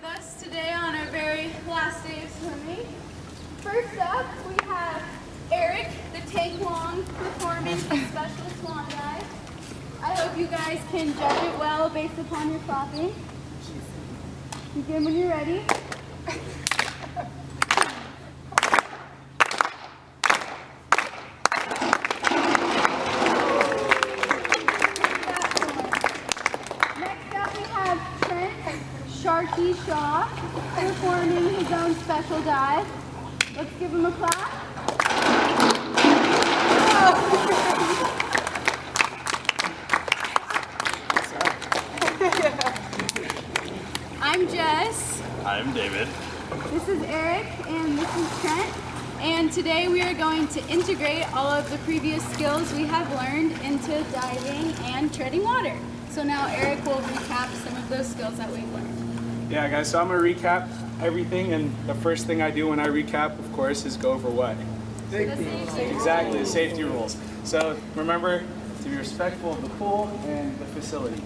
with us today on our very last day of swimming. First up, we have Eric, the Tank Long, performing a special swan dive. I hope you guys can judge it well based upon your flopping. Begin when you're ready. Sharky Shaw performing his own special dive. Let's give him a clap. I'm Jess. I'm David. This is Eric and this is Trent. And today we are going to integrate all of the previous skills we have learned into diving and treading water. So now Eric will recap some of those skills that we've learned. Yeah, guys, so I'm going to recap everything, and the first thing I do when I recap, of course, is go over what? Safety. Exactly, the safety rules. So remember to be respectful of the pool and the facility.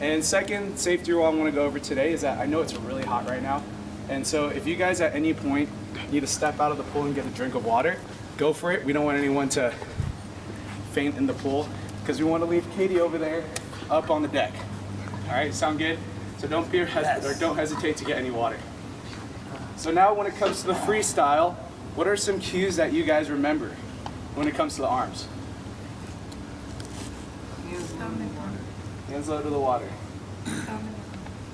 And second safety rule I want to go over today is that I know it's really hot right now, and so if you guys at any point need to step out of the pool and get a drink of water, go for it. We don't want anyone to faint in the pool because we want to leave Katie over there up on the deck. All right, sound good? So don't hesitate to get any water. So now when it comes to the freestyle, what are some cues that you guys remember when it comes to the arms? Hands low to the water.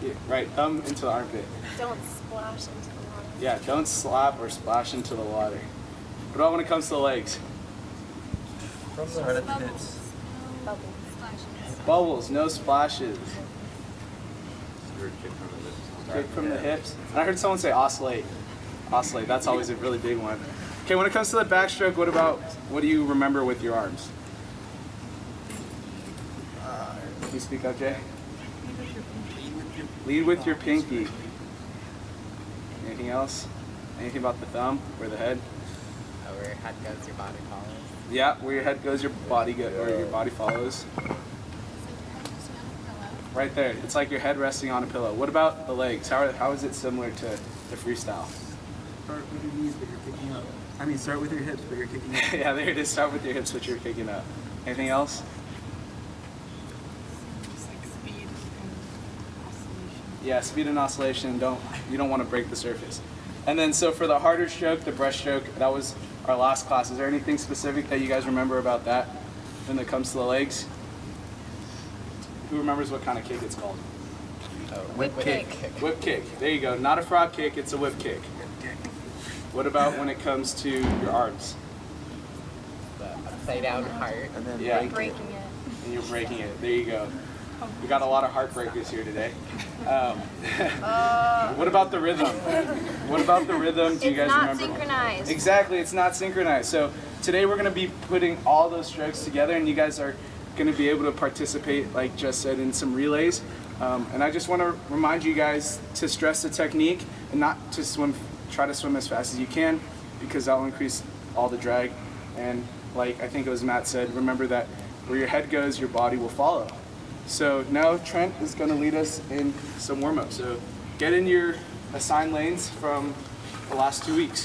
Yeah, right, thumb into the armpit. Don't splash into the water. Yeah, don't slap or splash into the water. What about when it comes to the legs? Start at the hips. Bubbles. Bubbles, no splashes. Kick from the hips. And I heard someone say oscillate. Oscillate, that's always a really big one. Okay, when it comes to the backstroke, what do you remember with your arms? Can you speak up, Jay? Lead with your pinky. Anything else? Anything about the thumb or the head? Where your head goes, your body follows. Yeah, where your head goes, your body follows. Right there. It's like your head resting on a pillow. What about the legs? How is it similar to the freestyle? Start with your knees, but you're kicking up. I mean, start with your hips, but you're kicking up. Yeah, there it is. Start with your hips, but you're kicking up. Anything else? Yeah, speed and oscillation. You don't want to break the surface. And then so for the harder stroke, the breaststroke, that was our last class. Is there anything specific that you guys remember about that when it comes to the legs? Who remembers what kind of kick it's called? Whip kick. Whip kick. There you go. Not a frog kick, it's a whip kick. What about when it comes to your arms? The upside down heart. And then Yeah. Breaking it. And you're breaking it. There you go. We got a lot of heartbreakers here today. What about the rhythm? What about the rhythm? Do you guys remember? It's not synchronized. Exactly, it's not synchronized. So today we're going to be putting all those strokes together, and you guys are going to be able to participate, like Jess said, in some relays. And I just want to remind you guys to stress the technique and not to try to swim as fast as you can, because that will increase all the drag. And like I think it was Matt said, remember that where your head goes, your body will follow. So now Trent is going to lead us in some warm-up. So get in your assigned lanes from the last 2 weeks.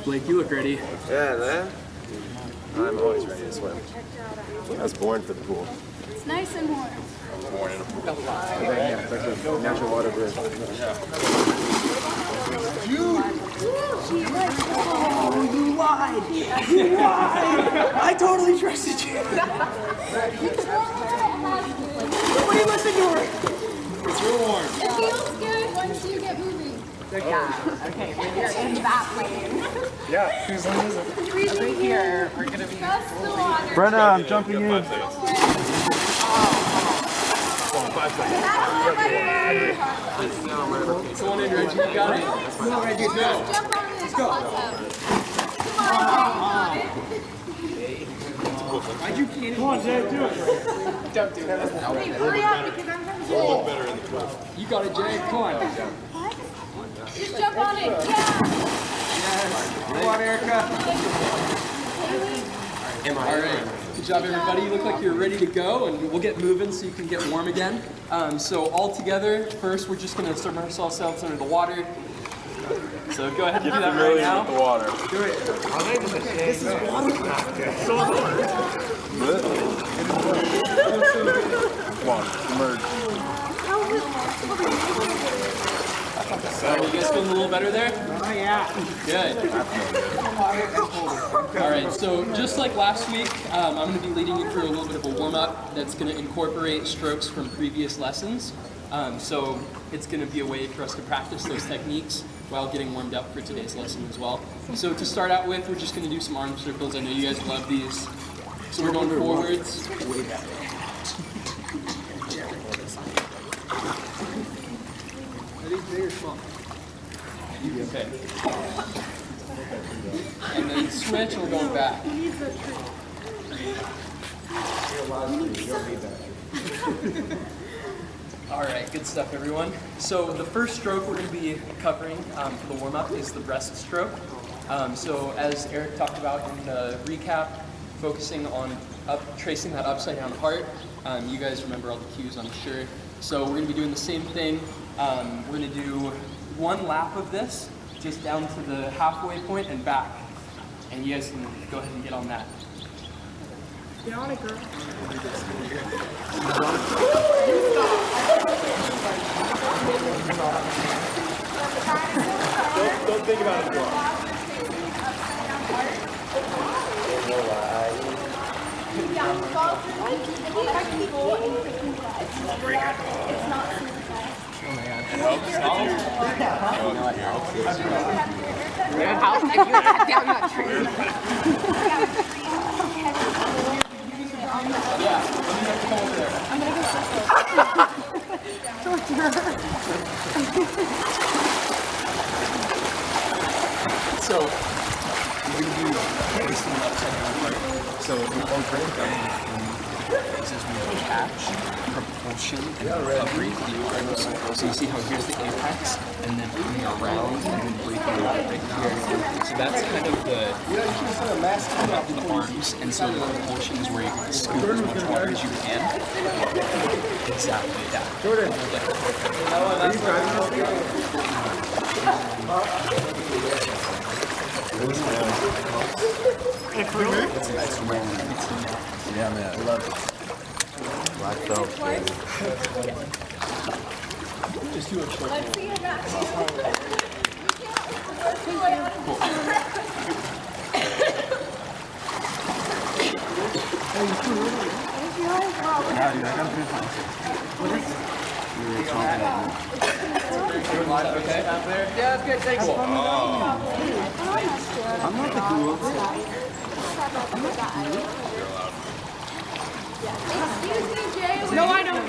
Blake, you look ready. Yeah, man. I'm always ready to swim. I was born for the pool. It's nice and warm. Born in a pool. Yeah, it's like a natural water bird. Oh, you lied! You lied! I totally trusted you! Nobody listened to her! It's your warm. It feels good once you get moving. Yeah, okay, when you're in that lane. Yeah, whose lane is it? Over here, we're gonna be. Trust the water. Brenna, I'm jumping in. 5 seconds. 5 seconds. Come on in, Reggie. You got it. Come on, Reggie. Go. Jump on this. Let's go. Why'd you can't? Come on, Jay, do it. Don't do that. Hurry up because I'm You got it, Jay. Come on. Just jump on it. Yeah. Come on, Erica. All right. Good job, everybody. You look like you're ready to go, and we'll get moving so you can get warm again. So all together, first we're just going to submerge ourselves under the water. So go ahead and do that right now. With the water. Do it. This is water. Come on, submerge. You guys feeling a little better there? Oh, yeah. Good. All right, so just like last week, I'm going to be leading you through a little bit of a warm-up that's going to incorporate strokes from previous lessons. So it's going to be a way for us to practice those techniques while getting warmed up for today's lesson as well. So to start out with, we're just going to do some arm circles. I know you guys love these. So we're going forwards. Okay. And then switch, and we're going back. All right, good stuff, everyone. So the first stroke we're going to be covering for the warm-up is the breaststroke. So as Eric talked about in the recap, focusing on tracing that upside-down heart. You guys remember all the cues, I'm sure. So we're going to be doing the same thing. We're going to do one lap of this, just down to the halfway point and back. And you guys can go ahead and get on that. Get on it, girl. Don't think about it too long. How did you get down that tree? Yeah, let me have to come over there. So, we're going to do this upside down part. So, this is we catch, propulsion, and recovery for the incredible cycle. So you see how here's the apex, and then coming around, and then breaking out right here. So that's kind of the top of the arms, and so the propulsion is where you can scoop as much water as you can. Exactly, yeah. Jordan. Are you Yeah, man, I love it. Black belt, baby. Just do a short Let's see if that's Yeah, dude, I gotta finish my okay out there? Yeah, that's good. Thanks. I'm not the coolest. Excuse me, Jay. No, I don't.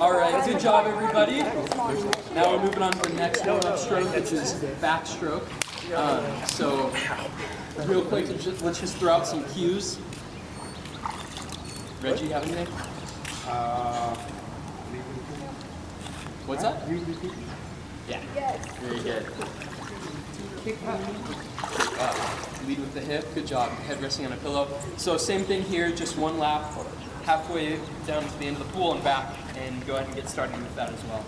All right, good job, everybody. Now we're moving on to the next stroke, which is backstroke. So, real quick, let's just throw out some cues. Reggie, have anything? What's that? Yeah. Yes. Very good. Lead with the hip. Good job. Head resting on a pillow. So same thing here, just one lap, halfway down to the end of the pool and back, and go ahead and get started with that as well.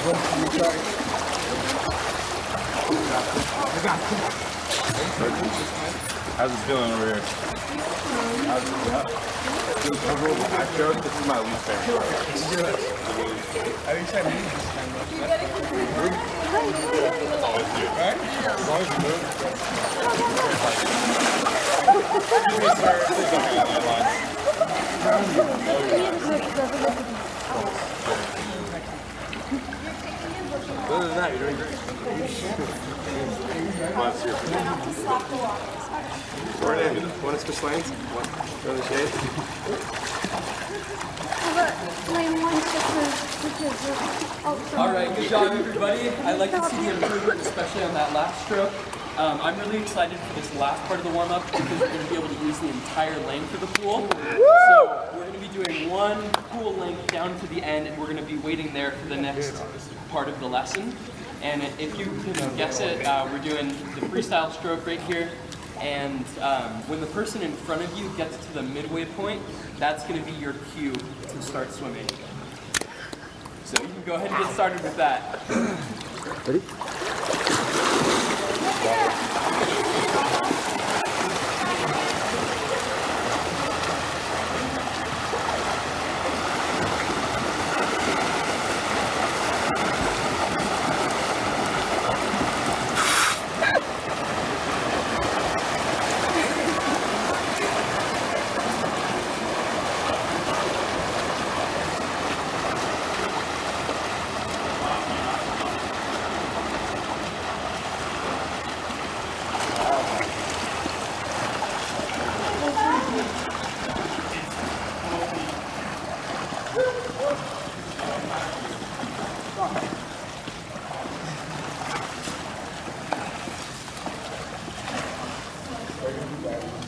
How's it feeling over here? I showed this is my least favorite part. Are you trying to move this time? Right? As long as you move. Other than that, you're doing great. Come on, seriously. Where are you? Want to switch lanes? Want to go in the shade? All right, good job, everybody. I like to see the improvement, especially on that last stroke. I'm really excited for this last part of the warm-up because we're going to be able to use the entire length of the pool. So we're going to be doing one pool length down to the end, and we're going to be waiting there for the next part of the lesson. And if you can guess it, we're doing the freestyle stroke right here. And when the person in front of you gets to the midway point, that's going to be your cue to start swimming. So you can go ahead and get started with that. Ready?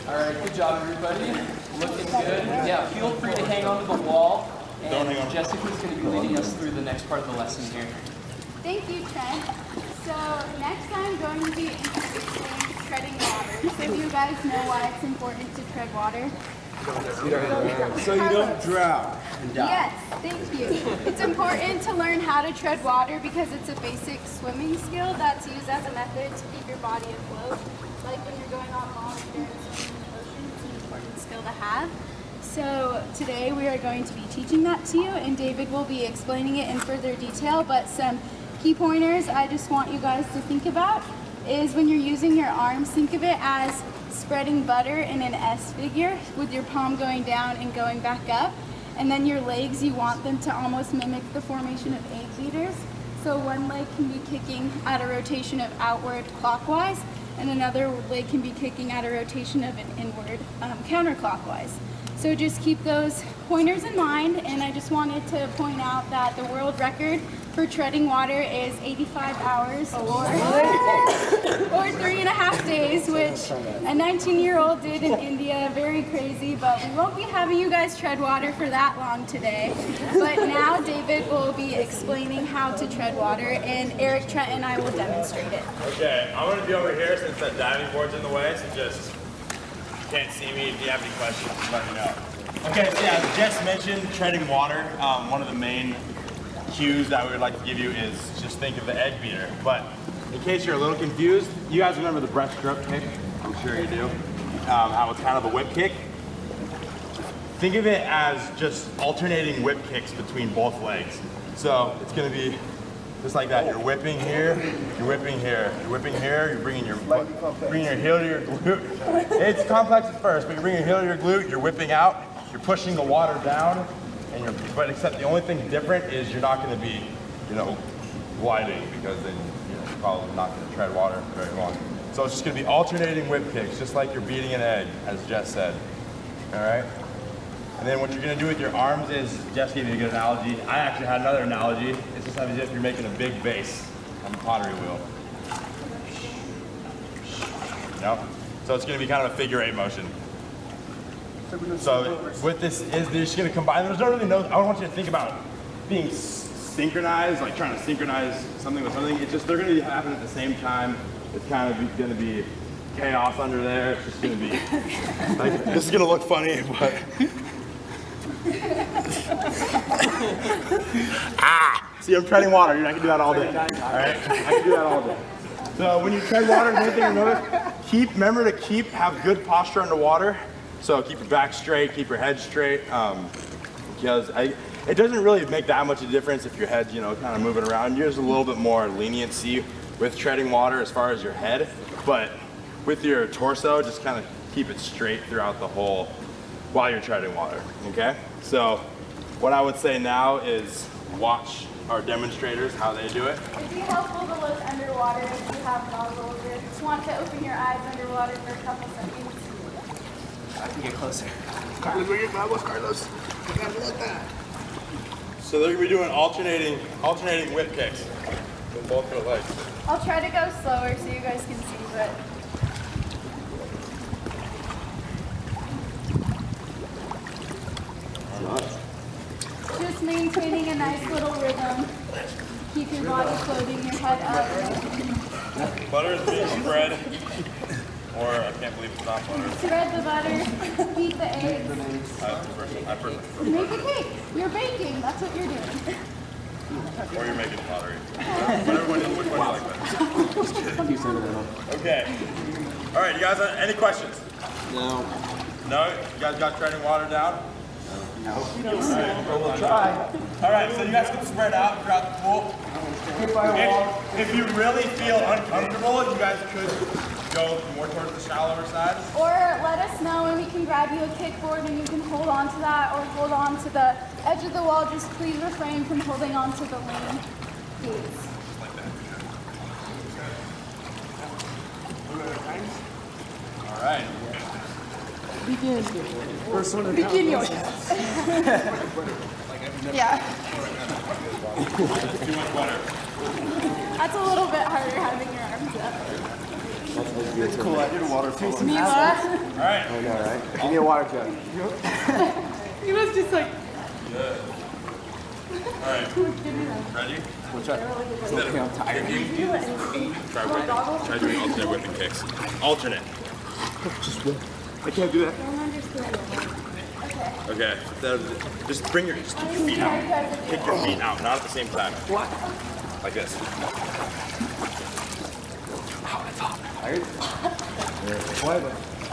All right, good job, everybody. Looking good. Yeah, feel free to hang on to the wall. And Jessica's going to be leading us through the next part of the lesson here. Thank you, Trent. So next I'm going to be introducing treading water. So do you guys know why it's important to tread water? So you don't drown. Yes, thank you. It's important to learn how to tread water because it's a basic swimming skill that's used as a method to keep your body afloat. Like when you're going on long endurance swimming in the ocean, it's an important skill to have. So today we are going to be teaching that to you, and David will be explaining it in further detail, but some key pointers I just want you guys to think about is when you're using your arms, think of it as spreading butter in an S figure with your palm going down and going back up. And then your legs, you want them to almost mimic the formation of egg beaters. So one leg can be kicking at a rotation of outward clockwise, and another leg can be kicking at a rotation of an inward counterclockwise. So just keep those pointers in mind, and I just wanted to point out that the world record for treading water is 85 hours or 3.5 days, which a 19-year-old did in India. Very crazy, but we won't be having you guys tread water for that long today. But now David will be explaining how to tread water, and Eric, Trent, and I will demonstrate it. Okay, I'm going to be over here since that diving board's in the way, so just can't see me. If you have any questions, just let me know. Okay, so yeah, as Jess mentioned, treading water, one of the main cues that we would like to give you is just think of the egg beater. But in case you're a little confused, you guys remember the breaststroke kick? I'm sure you do. How it's kind of a whip kick. Think of it as just alternating whip kicks between both legs. So it's going to be just like that. You're whipping here, you're whipping here, you're whipping here, you're bringing your heel to your glute. It's complex at first, but you're bringing your heel to your glute, you're whipping out, you're pushing the water down, and but except the only thing different is you're not going to be, gliding, because then you're probably not going to tread water very long. So it's just going to be alternating whip kicks, just like you're beating an egg, as Jess said. All right? And then what you're going to do with your arms is, Jess gave you a good analogy. I actually had another analogy. It's just as if you're making a big base on the pottery wheel. So it's going to be kind of a figure 8 motion. So with this, they're just going to combine. There's no really I don't want you to think about being synchronized, like trying to synchronize something with something. It's just they're going to happen at the same time. It's kind of going to be chaos under there. It's just going to be like, this is going to look funny, but See, I'm treading water. You're not gonna do that all day. All right? I can do that all day. So when you tread water, the thing to notice, remember to have good posture underwater. So keep your back straight, keep your head straight, because it doesn't really make that much of a difference if your head's, kind of moving around. There's a little bit more leniency with treading water as far as your head, but with your torso, just kind of keep it straight throughout the whole while you're treading water, okay? So what I would say now is watch our demonstrators, how they do it. It'd be helpful to look underwater if you have goggles or just want to open your eyes underwater for a couple seconds. I can get closer. Carlos, where your goggles, Carlos? You gotta look that. So they're gonna be doing alternating whip kicks with both their legs. I'll try to go slower so you guys can see, but just maintaining a nice little rhythm. Keep your body floating, your head up. Butter is being spread, or I can't believe it's not butter. Spread the butter, beat the eggs. I prefer. Make a cake. You're baking. That's what you're doing. Or you're making pottery. Which one do you like better? Okay. All right, you guys, any questions? No. No? You guys got treading water down? No. We'll try. All right, so you guys can spread out throughout the pool. If you really feel uncomfortable, you guys could go more towards the shallower side. Or let us know and we can grab you a kickboard and you can hold on to that or hold on to the edge of the wall. Just please refrain from holding on to the lean gates. All right. Begin yours. Yeah. Too much butter. That's a little bit harder having your arms up. It's cool. I did a water polo. All right. Oh, yeah, right? Give me a water jug. He was just like, Good. All right. Ready? We'll try. Okay, I'm tired. Try doing alternate whipping kicks. Alternate. I can't do that. Okay. Just keep your feet out. Kick your feet out, not at the same time. What? Like this. Tired? Why?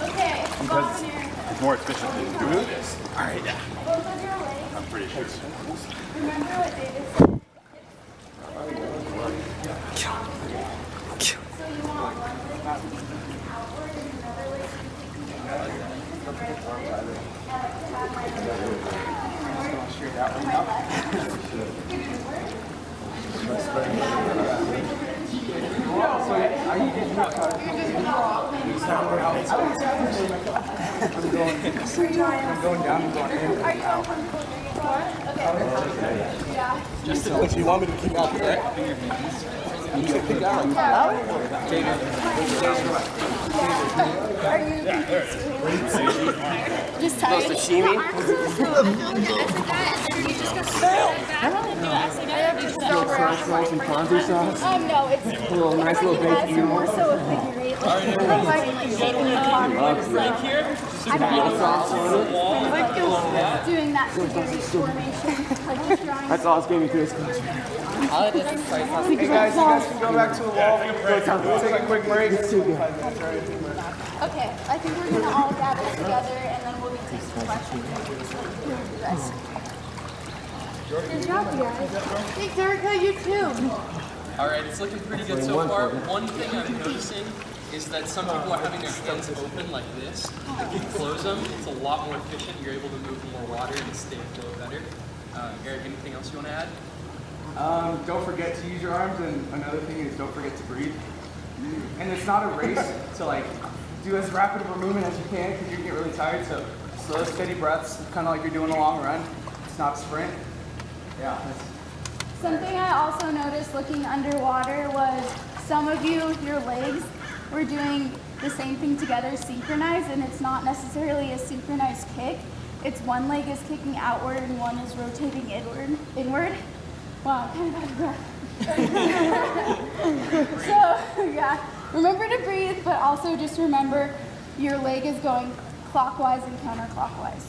Okay, Because it's more efficient to do this. All right. Yeah. both of your legs. I'm pretty sure. Remember what David said? So you want one leg to be kicking outward and another leg to be kicking inward. I like to have my If you want me to kick out there, you can kick out. just tired. Sashimi? Nice and ponzu sauce. No, it's A little nice little bacon. more so a figure eight. Doing that figure eight formation. Like just drawing. That's all it's gave me through this class. Hey guys, you guys can go back to the wall. We'll take a quick break. Okay, I think we're gonna all gather together and then we'll be taking questions and do the rest. Good job, you guys. Thanks, Erica. You too. All right, it's looking pretty good so far. One thing I'm noticing is that some people are having their hands open like this. If you close them, it's a lot more efficient. You're able to move more water and stay afloat better. Eric, anything else you want to add? Don't forget to use your arms, and another thing is don't forget to breathe. And it's not a race to like do as rapid of a movement as you can because you get really tired. So slow, steady breaths, kind of like you're doing a long run. It's not a sprint. Yeah. Something I also noticed looking underwater was some of you, your legs, were doing the same thing together synchronized, and it's not necessarily a synchronized kick. It's one leg is kicking outward and one is rotating inward. Wow, I'm kind of out of breath. So, yeah, remember to breathe, but also just remember your leg is going clockwise and counterclockwise.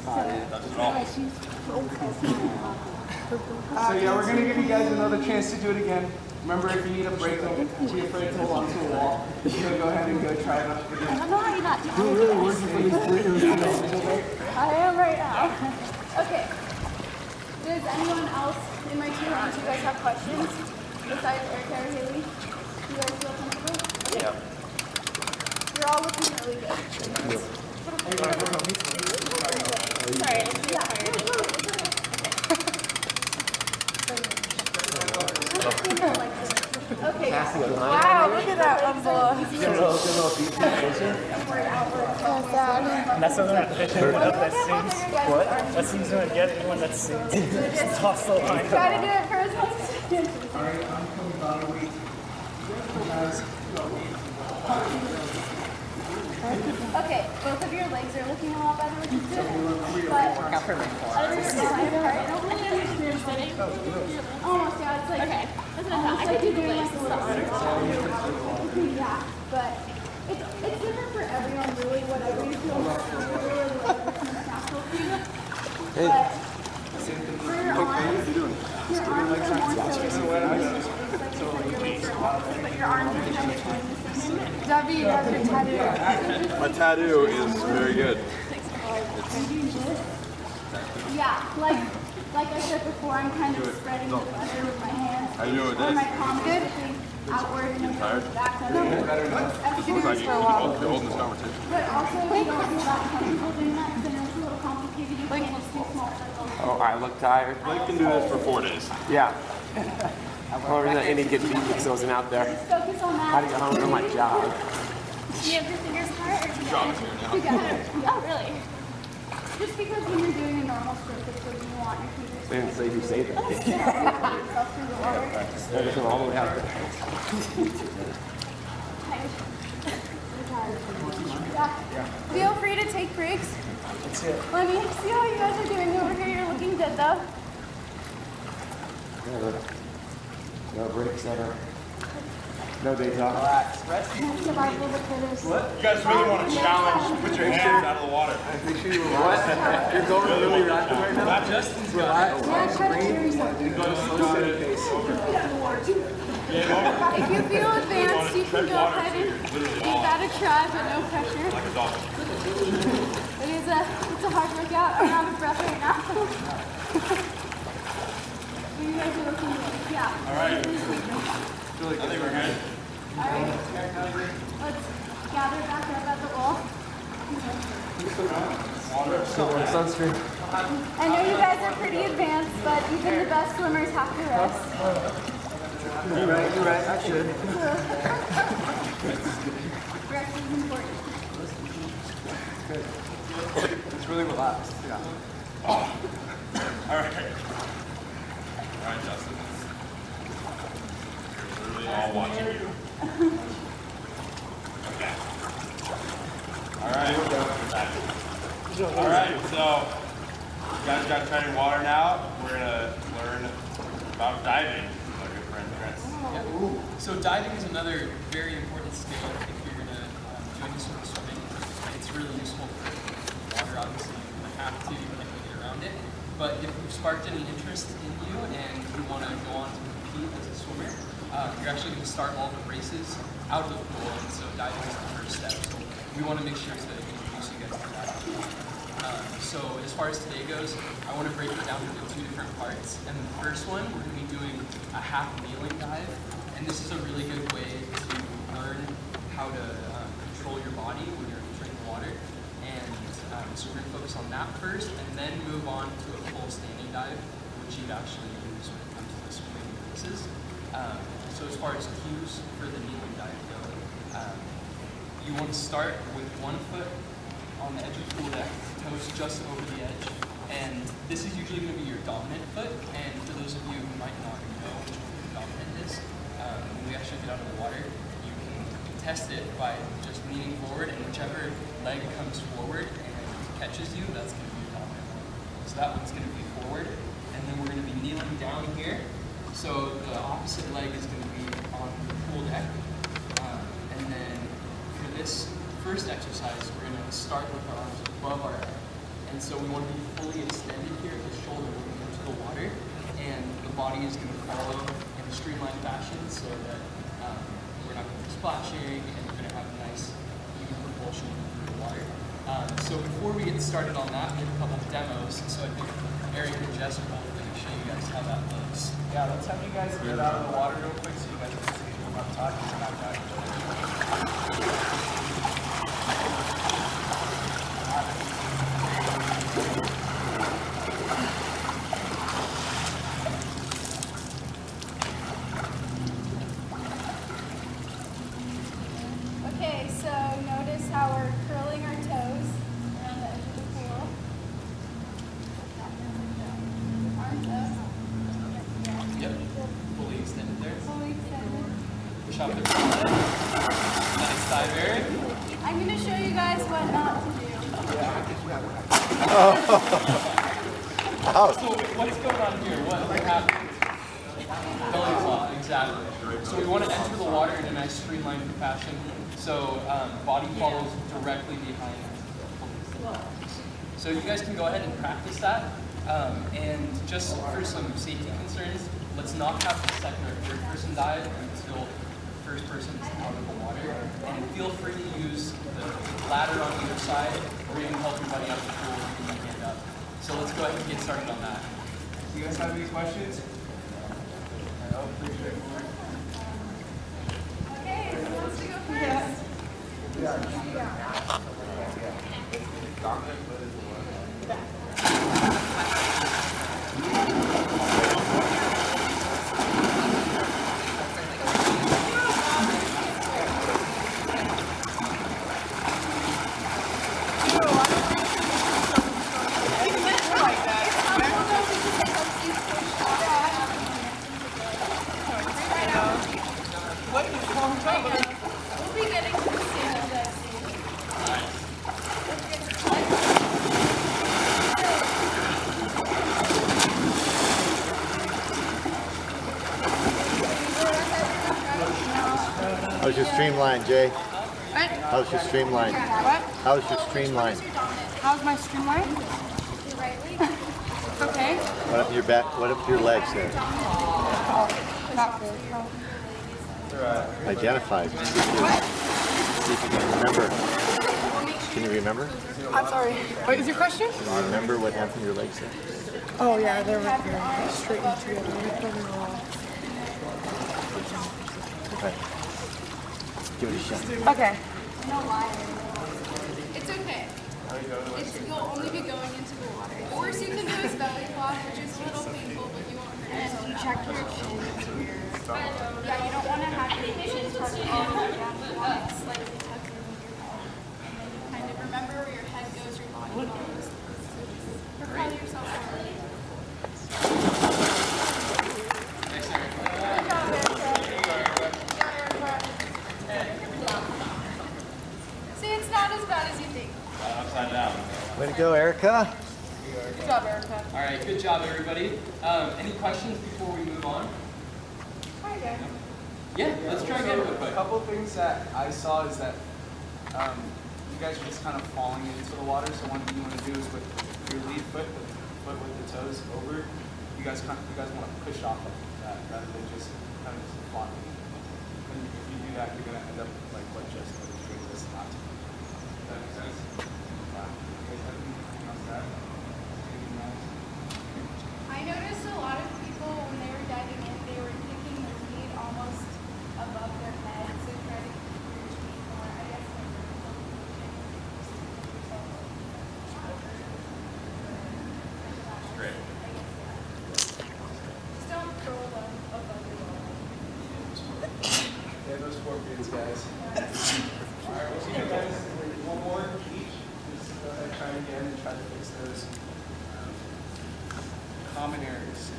So yeah, we're gonna give you guys another chance to do it again. Remember, if you need a break, don't be afraid to hold on to a wall. So go ahead and go try it out again. I don't know how you're not I am right now. Okay. Does anyone else in my team, do you guys have questions besides Eric or Haley? Do you guys feel comfortable? Okay. Yeah. You're all looking really good. Sorry, I'm so tired. Okay. Wow, look at that umbrella. That's the one that sings. What? That sings when I get it, one that sings. Just toss the line. Try to do it first. Alright, I'm coming about a week. Okay, both of your legs are looking a lot better, which is good. But almost, yeah, it's like Okay. That's what I thought. almost I like could you're do the doing legs. like a little yeah, but it's different for everyone, really. Whatever you feel really like natural for you. But for your arms, but your arms are kind of doing the same thing. Debbie, that's your tattoo. My tattoo is very good. Yeah, like I said before, I'm kind of spreading the butter with my hands. How you doing with Or this? my palms pushing outward and then back up. Looks like you're holding this conversation. But also, you don't feel that comfortable doing that because I know it's a little complicated. You can't just do small circles. Oh, I look tired. Blake can do this for 4 days. Yeah. Or any good beat because I wasn't out there. Focus on How to that. get home from my job. Do you have your fingers apart or together? Together. Oh, really? Just because when you're doing a normal stroke, it's what you want your fingers They didn't say who saved it. to yourself through the water. They're just all the way out there. Yeah. Feel free to take breaks. Let me see how you guys are doing over here. You're looking good though. No breaks ever. No days off. Survival of the fittest. You guys really want to challenge, put your hands out of the water. Make sure you relax. You're going really rapid right now. Not just Relax. Yeah, try to carry something. You're going slow, steady pace. If you feel advanced, you can go ahead and give that a try, but no pressure. It's a hard workout. I'm out of breath right now. But you guys are looking good. Yeah. All right. I think we're good. All right. Let's gather back up at the wall. Sunscreen. I know you guys are pretty advanced, but even the best swimmers have to rest. You're right, I should. Rest is important. It's really relaxed. Yeah. All right. All right, Justin. We're literally all watching you. Okay. All right. All right, so you guys got treading water now. We're gonna learn about diving with our good friend Chris. Yeah. So diving is another very important skill if you're going to do any sort of swimming. It's really useful for water, obviously. You're going to have to get around it. But if you've sparked any interest in you and you want to go on to compete as a swimmer, you're actually going to start all the races out of the pool. And so diving is the first step. So we want to make sure to introduce you guys to that. So as far as today goes, I want to break it down into 2 different parts. And the first one, we're going to be doing a half kneeling dive. And this is a really good way to learn how to control your body when you're entering the water. And so we're going to focus on that first, and then move on to a full standing dive, which you'd actually use when it comes to the swimming races. So as far as cues for the kneeling dive go, you want to start with 1 foot on the edge of the pool deck, toes just over the edge. And this is usually going to be your dominant foot. And for those of you who might not know which one your dominant is, when we actually get out of the water, you can test it by just leaning forward, and whichever leg comes forward and catches you, that's going to be your dominant one. So that one's going to be forward. And then we're going to be kneeling down here. So the opposite leg is going to be on the pool deck. And then for this first exercise, we're going to start with our arms above our head. And so we want to be fully extended here at the shoulder when we enter the water, and the body is going to follow in a streamlined fashion so that we're not going to be splashing, and we're going to have a nice even propulsion through the water. So before we get started on that, we have a couple of demos. So I think Eric and Jess are both going to show you guys how that looks. Yeah, let's have you guys get out of the water real quick so you guys can see what I'm talking about. Okay, so notice how we're curling our toes around the edge of the pool. Arms up. Yep, fully extended there. Fully extended. Push off the front leg. Nice dive, Eric. I'm going to show you guys what not to do. So what's going on here? What happened? Belly flop, exactly. So we want to enter the water in a nice streamlined fashion. So body follows directly behind. So you guys can go ahead and practice that. And just for some safety concerns, let's not have the second or third person dive until the first person is out of the water. And feel free to use the ladder on either side, or even help your buddy out of the pool if you can hand up. So let's go ahead and get started on that. Do you guys have any questions? I appreciate it. Okay, who wants to go first? We'll be getting to the stage of that soon. How's your streamline, Jay? What? How's your streamline? What? How's your streamline? How's my streamline? Okay. What up to your back? What up to your legs there? Not good. No. Identify. See if you can remember. Can you remember? I'm sorry. What is your question? Can you remember what happened to your legs there? Oh yeah, they're straightened together. Okay. Give it a shot. Okay. It's okay. You'll only be going into the water. The worst you can do is belly flop, which is a little painful, but you won't hurt yourself. And check your chin to your... Yeah, you don't want to have your chin tucked all the way down. You want it slightly tucked in your head. Kind of remember where your head goes, your body follows. Propel yourself forward. See, it's not as bad as you think. Upside down. Way to go, Erica. Good job, Erica. All right, good job, everybody. Any questions before we move on? Hi, guys. Yeah, let's try again real A quick. couple of things that I saw is that you guys are just kind of falling into the water. So one thing you want to do is with your lead foot, the foot with the toes over, you guys want to push off of that rather than just kind of just flopping. And if you do that, you're going to end up like what just straight this not. Does that make sense? Yeah. You guys have anything else to add? Anything else? I noticed a lot of people when they were diving in, they were kicking their feet almost above their heads to try to keep your feet more, I guess. Great. Just don't throw them above your head. Yeah, those scorpions, guys. All right, we'll see you guys. One more each. Just go ahead, try again, and try to fix those common areas.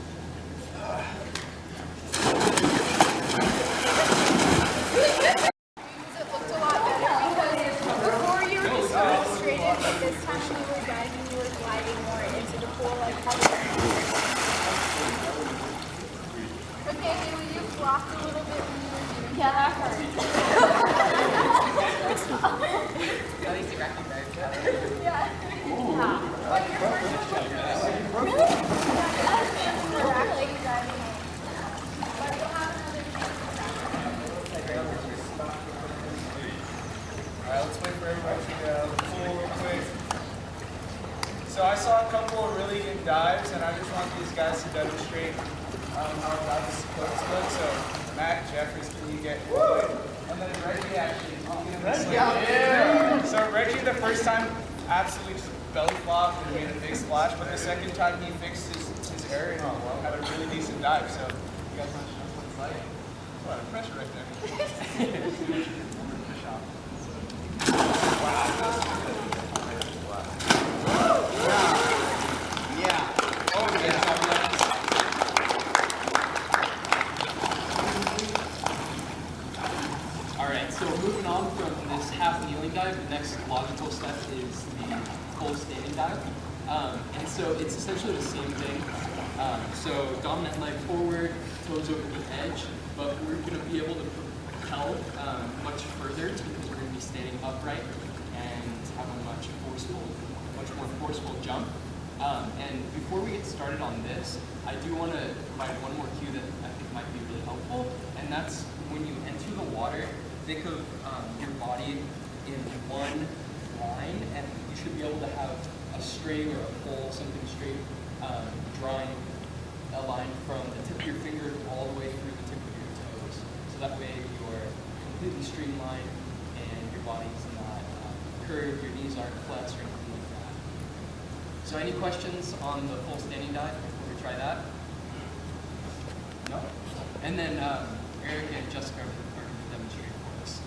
It looked a lot better because before you were just going straight in, but this time when you were diving, you were gliding more into the pool like Okay, Haley, you flopped a little bit when you were doing that. Yeah, that hurt. At least you recognize that. Yeah. these guys to demonstrate how our guys' clothes look. So Matt, Jeffries, can you get and then Reggie actually. So Reggie, the first time, absolutely just belly flopped and made a big splash, but the second time he fixed his hair and had a really decent dive. So you guys want to show us what it's like? A lot of pressure right there. Alright, so moving on from this half kneeling dive, the next logical step is the full standing dive. And so it's essentially the same thing. So dominant leg forward, toes over the edge, but we're going to be able to propel much further because we're going to be standing upright and have a much more forceful jump. And before we get started on this, I do want to provide one more cue that I think might be really helpful, and that's when you enter the water, think of your body in one line, and you should be able to have a string or a pole, something straight, drawing a line from the tip of your finger all the way through the tip of your toes. So that way you're completely streamlined and your body's not curved, your knees aren't flexed or anything like that. So any questions on the full standing dive before we try that? No? And then Eric and Jessica are going to demonstrate for us.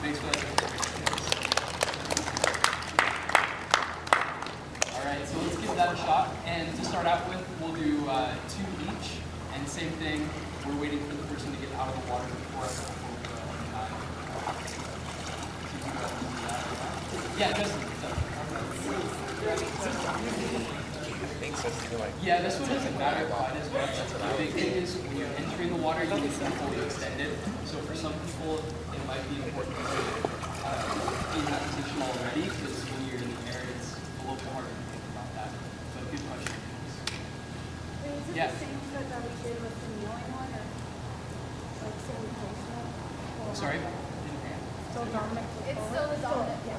Thanks for that. Alright, so let's give that a shot. And to start out with, we'll do 2 each. And same thing, we're waiting for the person to get out of the water before us. Yeah, Justin. Yeah, this one doesn't matter quite as much. The big thing is when you're entering the water, you need to be fully extended. So for some people, it might be important to be in that position already, because when you're in the air, it's a little bit harder to think about that. But good question. Yeah. The same foot that we did with the kneeling one, or like same placement? Sorry? Still dominant. It's still the dominant. Yeah.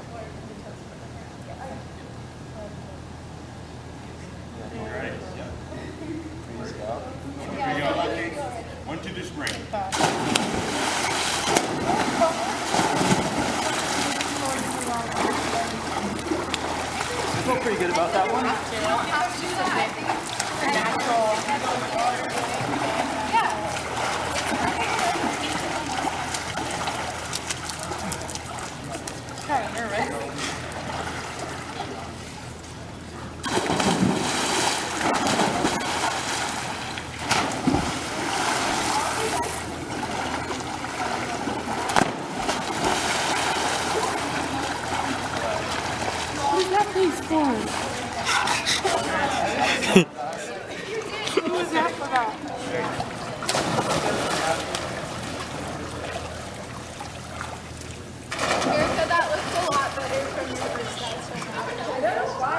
You ready? Yeah. Let's go. Here we go. 1, 2, to spring. I feel pretty good about that one. You don't have to do that. I think it's natural. Yeah. Kind of nervous. Who's that face for? Who was that for that? Erica, that looks a lot better from your first session. I don't know why.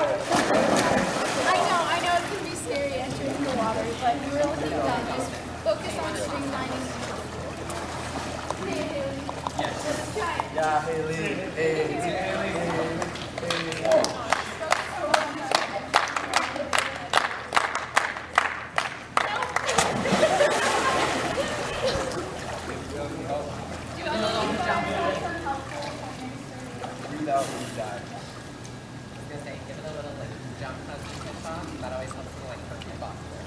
I know it can be scary entering the water, but you really think that just focus on streamlining. Hey, Haley. Yes. Let's try it. Yeah, Haley. Breathe out when you dive. I was gonna say, give it a little like jump as you push off. That always helps to like hurt your posture.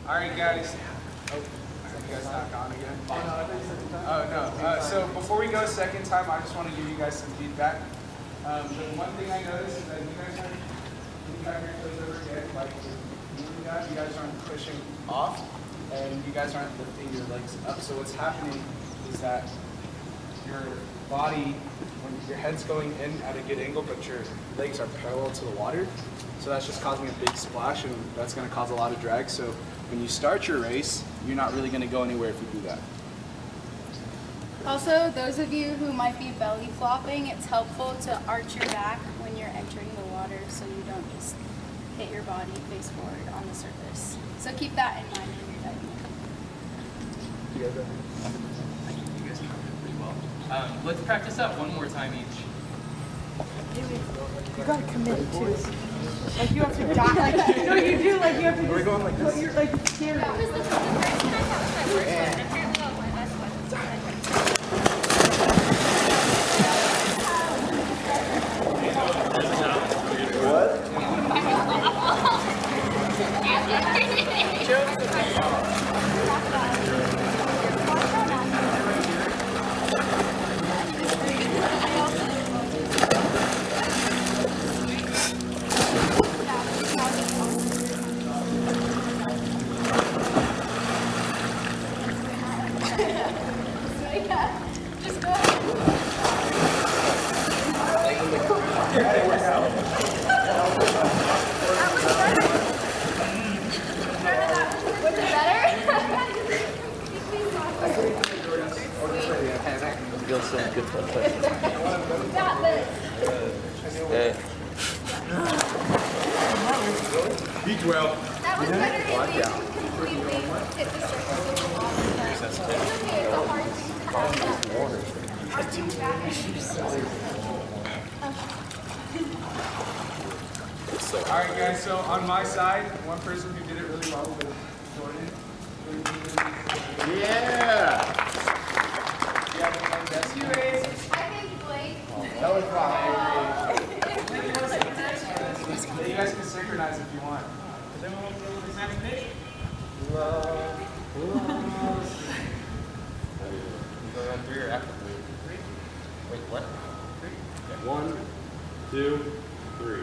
All right, guys. Oh, are you guys not gone again? Oh, no. So before we go a second time, I just want to give you guys some feedback. The one thing I noticed is that you guys aren't, when you have your toes over again, like you guys aren't pushing off, and you guys aren't lifting your legs up. So what's happening is that your body, when your head's going in at a good angle, but your legs are parallel to the water. So that's just causing a big splash, and that's going to cause a lot of drag. So when you start your race, you're not really going to go anywhere if you do that. Also, those of you who might be belly flopping, it's helpful to arch your back when you're entering the water so you don't just hit your body face forward on the surface. So keep that in mind when you're diving. You guys covered it pretty well. Let's practice that one more time each. You gotta commit too. Like you have to die. Like, no, you do. Like you have to. We're going like this. You're like scared. That was the first time that was my worst one. Apparently that was my best one. Just go ahead. Was it better? Feels so good for the Got this. Hey. Beach whale. That was better if you completely hit the surface of the water. It's okay, it's a hard thing to have that. Arching back All right, guys. So on my side, one person who did it really well was Jordan. Yeah. Yes, you raised. I think Blake. That was fun. You guys can synchronize if you want. Wait, what? 1, 2, 3.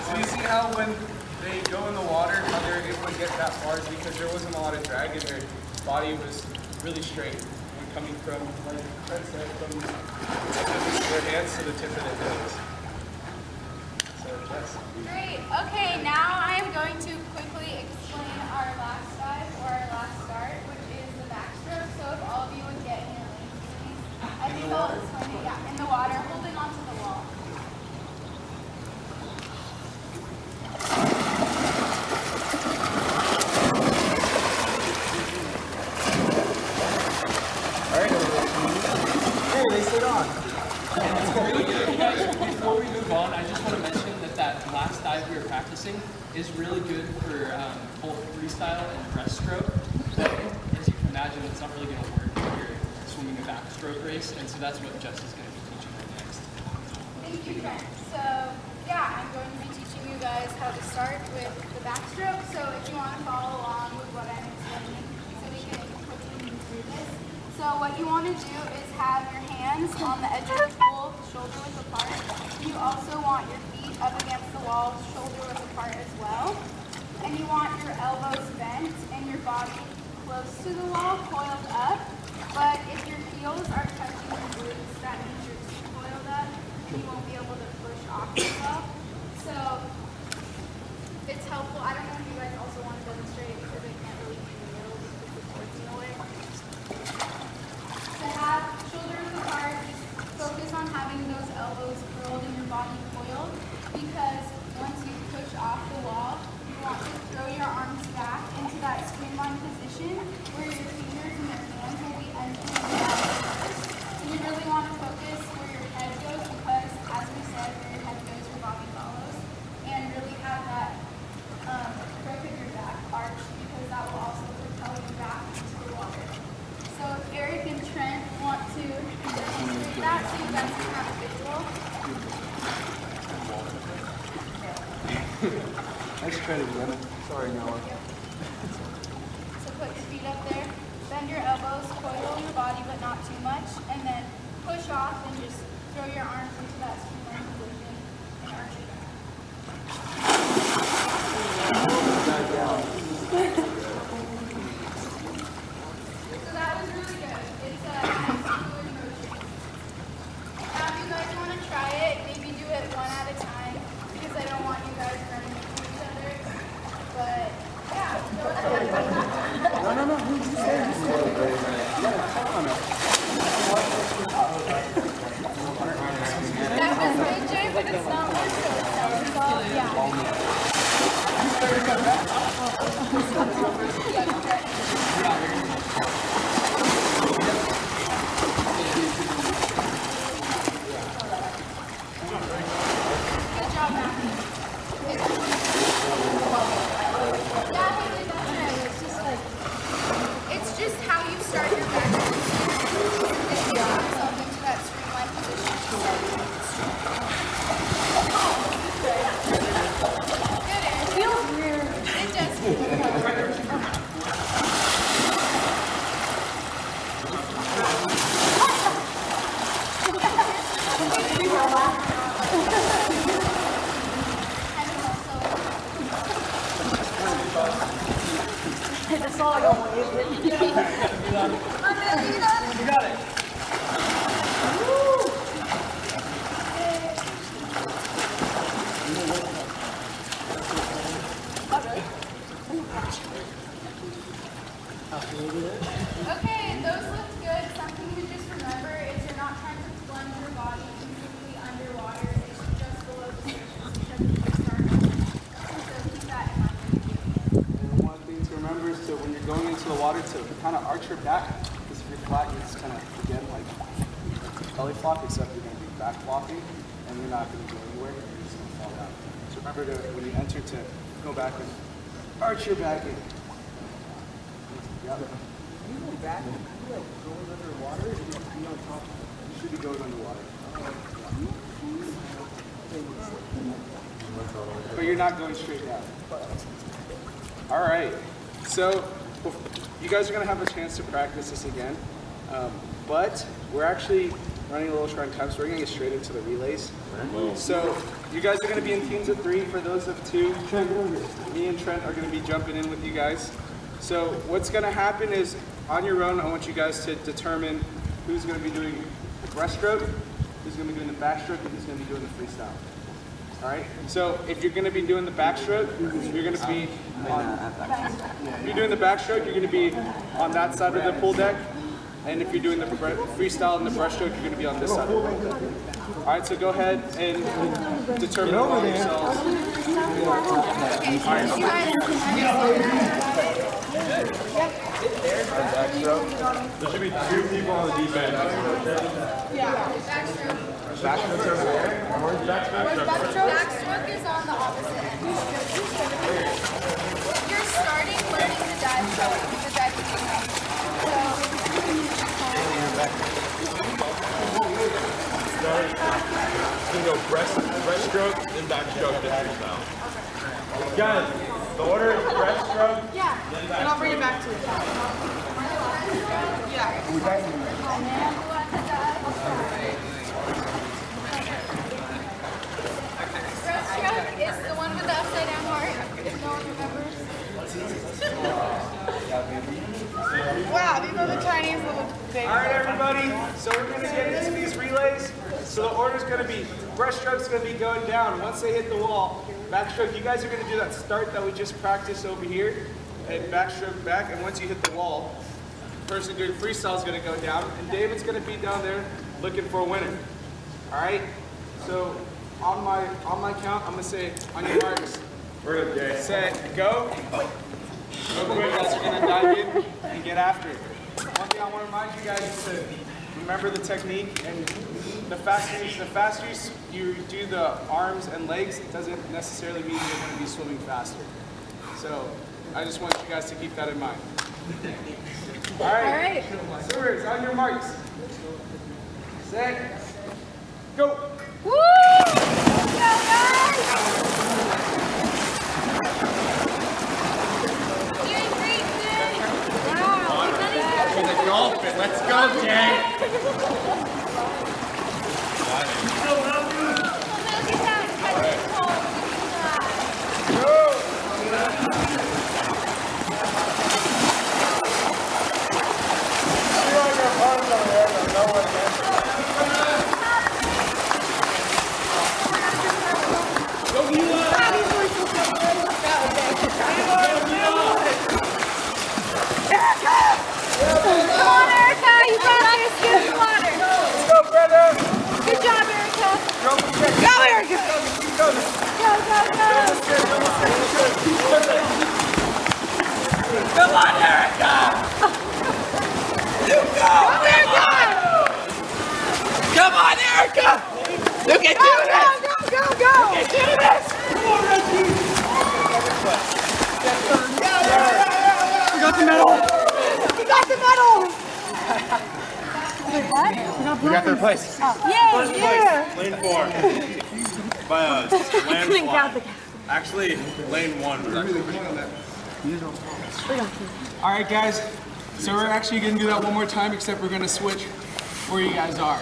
So you see how when they go in the water, how they're able to get that far is because there wasn't a lot of drag and their body was really straight when coming from, like Fred said, from the tip of their hands to the tip of their toes. So that's Great. Okay, now I am going to quickly explain our last dive or our last start, which is the backstroke. So if all of you would get in your lanes, please. I think I'll explain it, yeah, in the water, holding onto the wall. Hey, they sit on. Before we move on, I just want to mention that last dive we were practicing is really good for both freestyle and breaststroke. But as you can imagine, it's not really going to work if you're swimming a backstroke race, and so that's what Jess is going to be teaching right next. Thank you, Trent. So, yeah, I'm going to be teaching you guys how to start with the backstroke. So if you want to follow along with what I'm explaining, so we can quickly move through this. So what you want to do is have your hands on the edge of the pool, shoulder width apart. You also want your feet up against the wall, shoulder width apart as well. And you want your elbows bent and your body close to the wall, coiled up. But if your heels are touching your glutes, that means you're too coiled up. You won't be able to push off yourself. So it's helpful. I don't know if you guys also want to demonstrate because I can't really be in the middle because the board's in the way. To have shoulders apart, just focus on having those elbows curled and your body coiled, because once you push off the wall, you want to throw your arms back into that streamlined position where your fingers and your hands will be entering the surface. And you really want to focus where your head goes because, as we said, where your head goes, your body follows. And really have that crook of your back arched because that will also propel you back into the water. So if Eric and Trent want to demonstrate that so you guys can have a visual. Nice try to run it. Sorry, Noah. So put your feet up there, bend your elbows, coil your body but not too much, and then push off and just throw your arms into that streamlined position and arch it back. So that was really good. It's a nice fluid motion. Now if you guys want to try it, maybe do it one at a time because I don't want you guys running into each other. But all I got one. You got it. Okay, those look good. Something to just remember is you're not trying to plunge your body completely underwater. It's just below the surface because it's the start. So keep that in mind. And one thing to remember is to, when you're going into the water, to kind of arch your back. Because if you're flat, it's kind of, again, like belly flop, except you're going to be back flopping, and you're not going to go anywhere. You're just going to fall down. So remember to, when you enter, to go back and arch your back in. Got it. You go back and you like going underwater and you be on top of it. You should be going underwater. But you're not going straight down. All right. So you guys are going to have a chance to practice this again. But we're actually running a little short on time, so we're going to get straight into the relays. So you guys are going to be in teams of 3. For those of 2, me and Trent are going to be jumping in with you guys. So what's going to happen is, on your own, I want you guys to determine who's going to be doing the breaststroke, who's going to be doing the backstroke, and who's going to be doing the freestyle. All right? So if you're going to be doing the backstroke, you're going to be on, if you're doing the backstroke, you're going to be on that side of the pool deck. And if you're doing the freestyle and the breaststroke, you're going to be on this side of the pool deck. All right, so go ahead and determine among yourselves. There should be 2 people on the deep end. Yeah. Backstroke's over there. Where's backstroke? Backstroke is on the opposite end. You're starting learning the dive stroke, the diving technique. It's going to go breaststroke, then backstroke, then freestyle. Guys, the order is breaststroke. Yeah. And I'll bring it back to you. Yeah. Breaststroke is the one with the upside down heart, if no one remembers. Wow, these are the tiniest little things. All right, everybody. So we're going to get into these relays. So the order's going to be, breaststroke's going to be going down. Once they hit the wall, backstroke, you guys are going to do that start that we just practiced over here, and backstroke back. And once you hit the wall, the person doing freestyle is going to go down, and David's going to be down there looking for a winner. All right. So on my count, I'm going to say, on your marks, set, go. Real quick, guys are going to dive in and get after it. One thing I want to remind you guys is to remember the technique, and the faster you do the arms and legs, it doesn't necessarily mean you're going to be swimming faster. So I just want you guys to keep that in mind. All right. Swimmers, on your marks. Set. Go. Woo! Let's go, guys! Doing great, Jay! Wow! The dolphin. Let's go, Jay. Come on, Erica! You go! Come on, Erica! You can do this! Go! You can do this! We got the medal! We got the medal! Wait, what? We got third place. Yay! Yeah! Lane 4. By land fly. Actually, lane 1 was actually. All right, guys. So we're actually going to do that one more time, except we're going to switch where you guys are.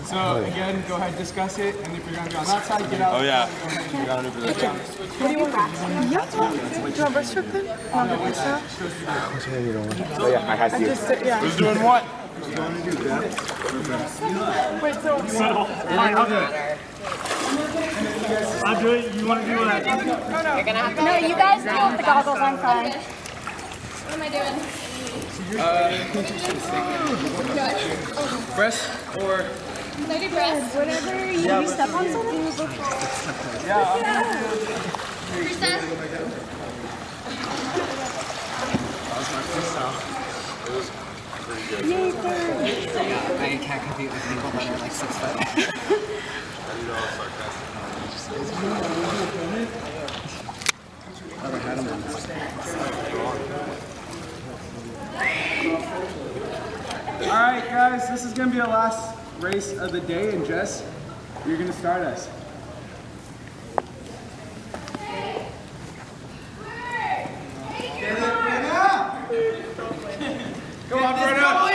So again, go ahead, discuss it, and if you're going to be on that side, get out. Oh yeah. What do you want? Do you want breast strip then? On the Insta? Oh yeah, I had to. Yeah. Who's doing what? Wait, so. Alright, I'll do it. I'll do it. You want to do what? You're gonna have to. No, you guys deal with the goggles. I'm fine. What am I doing? Breast or... Can I do breast? Whatever you step on something. Freestyle? I can't compete with people that are like 6 foot. Alright guys, this is going to be our last race of the day, and Jess, you're going to start us. Go on, Brenna!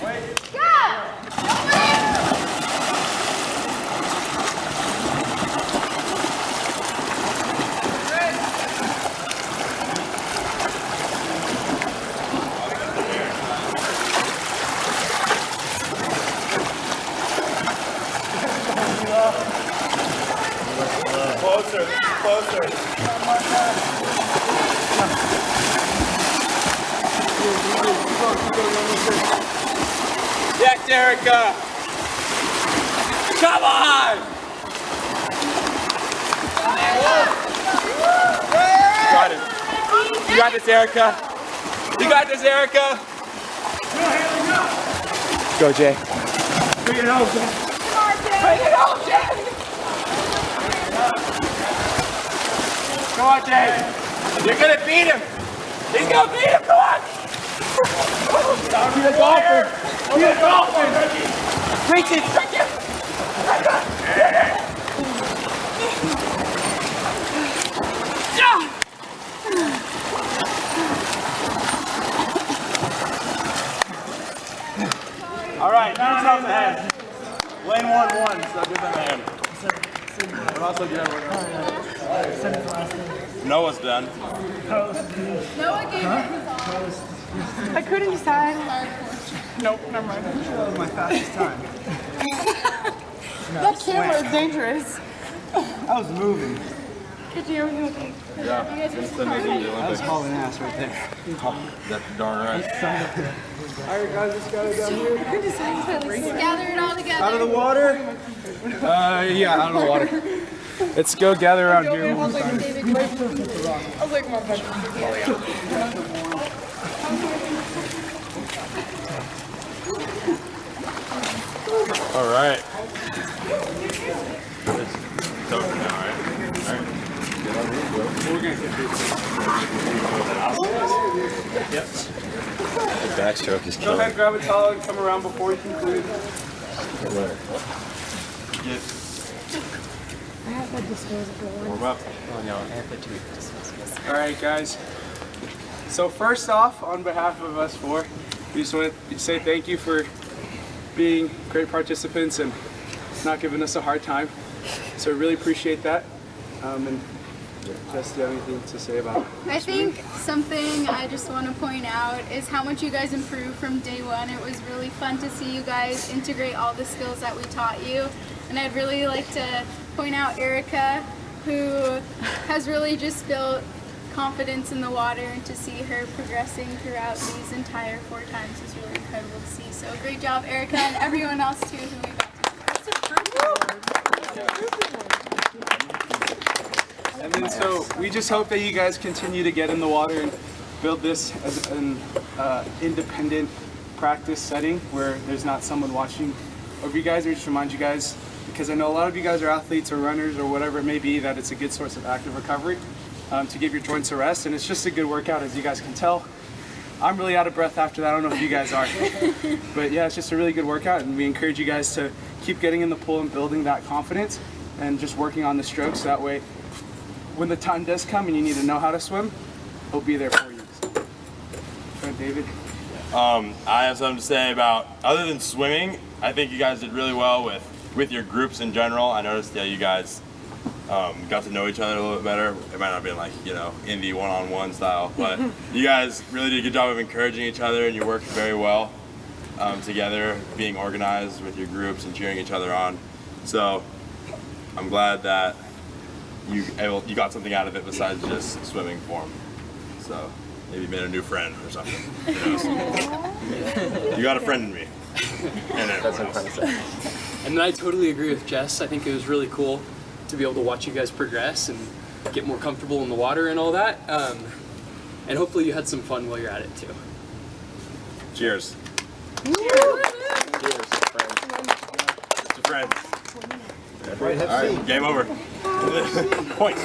Wait. Closer, closer. Yes, Erica! Come on! Got it. You got this, Erica. You got this, Erica. Go, Jay. Bring it home, Jay. Bring it home, Jay! Come on, Jay. You're gonna beat him. He's gonna beat him. Come on. Be a golfer. Be a golfer. Reach it. Reach it. All right, now it's ahead. Lane 1-1, so give them a hand. And also give everyone else. Noah's done. Noah gave it his all. I couldn't decide. Nope, never mind. That was my fastest time. That camera is dangerous. I was moving. Did you ever okay? Yeah, instant AD I was hauling ass right there. That's darn right. Alright guys, let's go down here. Let's gather it all together. Out of the water? Yeah, out of the water. Let's go gather around here. I was like, my bad. All right. It's over now, right? All right. We're gonna get Yep. The backstroke is Go killing. ahead, grab a towel and come around before you conclude. I have that disposable one. Warm up. Oh no, I have the two disposable. All right, guys. So first off, on behalf of us four, we just want to say thank you for being great participants and not giving us a hard time. So I really appreciate that. And Jess, do you have anything to say about it? I think something I just want to point out is how much you guys improved from day one. It was really fun to see you guys integrate all the skills that we taught you. And I'd really like to point out Erica, who has really just built confidence in the water, and to see her progressing throughout these entire 4 times is really incredible to see. So great job, Erica, and everyone else too who we got to. And then so we just hope that you guys continue to get in the water and build this as an independent practice setting where there's not someone watching over you guys. Or just remind you guys, because I know a lot of you guys are athletes or runners or whatever it may be, that it's a good source of active recovery to give your joints a rest. And it's just a good workout, as you guys can tell. I'm really out of breath after that. I don't know if you guys are. But yeah, it's just a really good workout, and we encourage you guys to keep getting in the pool and building that confidence and just working on the strokes. So that way, when the time does come and you need to know how to swim, he'll be there for you. So, David. I have something to say about, other than swimming, I think you guys did really well with your groups in general. I noticed that you guys got to know each other a little bit better. It might not have been like, you know, indie one-on-one style, but you guys really did a good job of encouraging each other, and you worked very well together, being organized with your groups and cheering each other on. So I'm glad that you got something out of it besides just swimming form. So maybe made a new friend or something. Who knows? You got a friend in me. And That's what I'm trying to say. And I totally agree with Jess. I think it was really cool to be able to watch you guys progress and get more comfortable in the water and all that. And hopefully you had some fun while you're at it too. Cheers. Cheers, friends. To friends. All right, game over. Point.